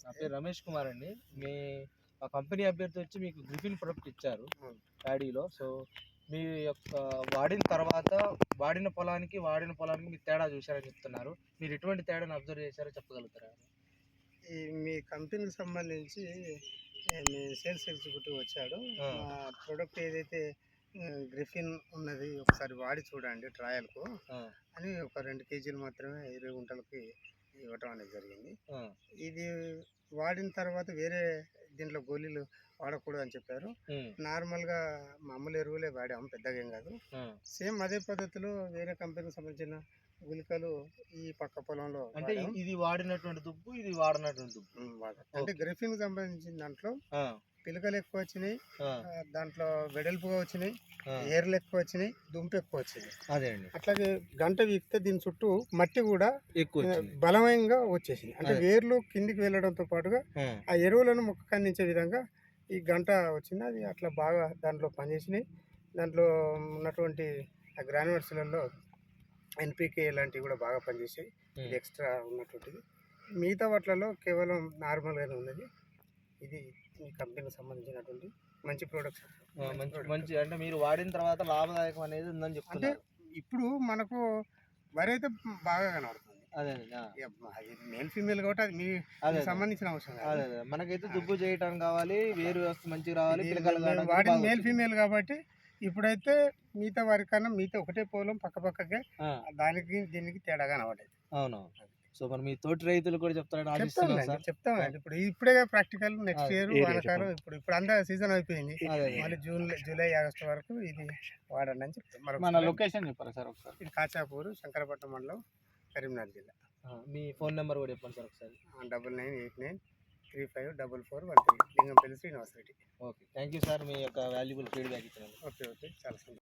నా పేరు రమేష్ కుమార్ అండి. మీ కంపెనీ అభ్యర్థి వచ్చి మీకు గ్రిఫిన్ ప్రొడక్ట్ ఇచ్చారు ప్యాడీలో. సో మీ యొక్క వాడిన తర్వాత వాడిన పొలానికి మీరు తేడా చూశారని చెప్తున్నారు. మీరు ఎటువంటి తేడాను అబ్జర్వ్ చేశారో చెప్పగలుగుతారా? ఈ మీ కంపెనీకి సంబంధించి మీ సేల్స్ ఎగ్జిక్యూటివ్ వచ్చాడు. ప్రోడక్ట్ ఏదైతే గ్రిఫిన్ ఉన్నది ఒకసారి వాడి చూడండి ట్రయల్కు అని ఒక 2 కేజీలు మాత్రమే 20 గుంటలకి ఇవ్వటం అనేది జరిగింది. ఇది వాడిన తర్వాత వేరే దీంట్లో గోళీలు వాడకూడదు అని చెప్పారు. నార్మల్గా మామూలు ఎరువులే వాడాము, పెద్దగా ఏం కాదు. సేమ్ అదే పద్ధతిలో వేరే కంపెనీకి సంబంధించిన గుళికలు ఈ పక్క పొలంలో అంటే ఇది వాడినటువంటి దుబ్బు, ఇది వాడినటువంటి దుబ్బు అంటే గ్రిఫిన్ కి సంబంధించిన దాంట్లో పిలకలు ఎక్కువ వచ్చినాయి, దాంట్లో వెడల్పుగా వచ్చినాయి, ఏర్లు ఎక్కువ వచ్చినాయి, దుంప ఎక్కువ వచ్చింది. అదే అండి. అట్లాగే గంట వీక్తే దీని చుట్టూ మట్టి కూడా బలమైనగా వచ్చేసింది. అంటే వేర్లు కిందికి వెళ్ళడంతో పాటుగా ఆ ఎరువులను మొక్కకు అందించే విధంగా ఈ గంట వచ్చింది. అది అట్లా బాగా దాంట్లో పనిచేసినాయి. దాంట్లో ఉన్నటువంటి ఆ గ్రాన్యులేట్స్లలో ఎన్పికే లాంటివి కూడా బాగా పనిచేసాయి. ఇది ఎక్స్ట్రా ఉన్నటువంటిది. మిగతా వాటిలలో కేవలం నార్మల్గానే ఉన్నది. ఇది ఈ కంపెనీకి సంబంధించినటువంటి మంచి ప్రోడక్ట్స్. మంచి అంటే మీరు వాడిన తర్వాత లాభదాయకం అనేది ఉందని చెప్తే ఇప్పుడు మనకు వరి అయితే బాగా కనబడుతుంది. అదే మేల్ ఫీమేల్ కాబట్టి అది మీ సంబంధించిన అవసరం. అదే మనకైతే దుబ్బు చేయడానికి కావాలి, వేరు వ్యవస్థ మంచిగా రావాలి, వాడి మేల్ ఫీమేల్ కాబట్టి ఇప్పుడైతే మిగతా వారి కన్నా మిగతా ఒకటే పొలం పక్కపక్కకే, దానికి దీనికి తేడా కనబడేది. అవునవును. సో మరి మీ తోటి రైతులు కూడా చెప్తామండి. ఇప్పుడు ఇప్పుడే ప్రాక్టికల్, నెక్స్ట్ ఇయర్ వానకాలం. ఇప్పుడు అంతా సీజన్ అయిపోయింది. మళ్ళీ జూలై ఆగస్టు వరకు ఇది వాడండి అని చెప్తాం. మన లొకేషన్ చెప్పారా సార్ ఒకసారి? ఇది కాచాపూర్, శంకరపట్నం మండలం, కరీంనగర్ జిల్లా. మీ ఫోన్ నెంబర్ కూడా చెప్పండి సార్ ఒకసారి. 9989354413, Lingampally Srinivas Reddy. Okay, thank you sir మీ యొక్క వాల్యుబుల్ ఫీడ్బ్యాక్ ఇచ్చినందుకు. ఓకే, చాలా సంతోషం.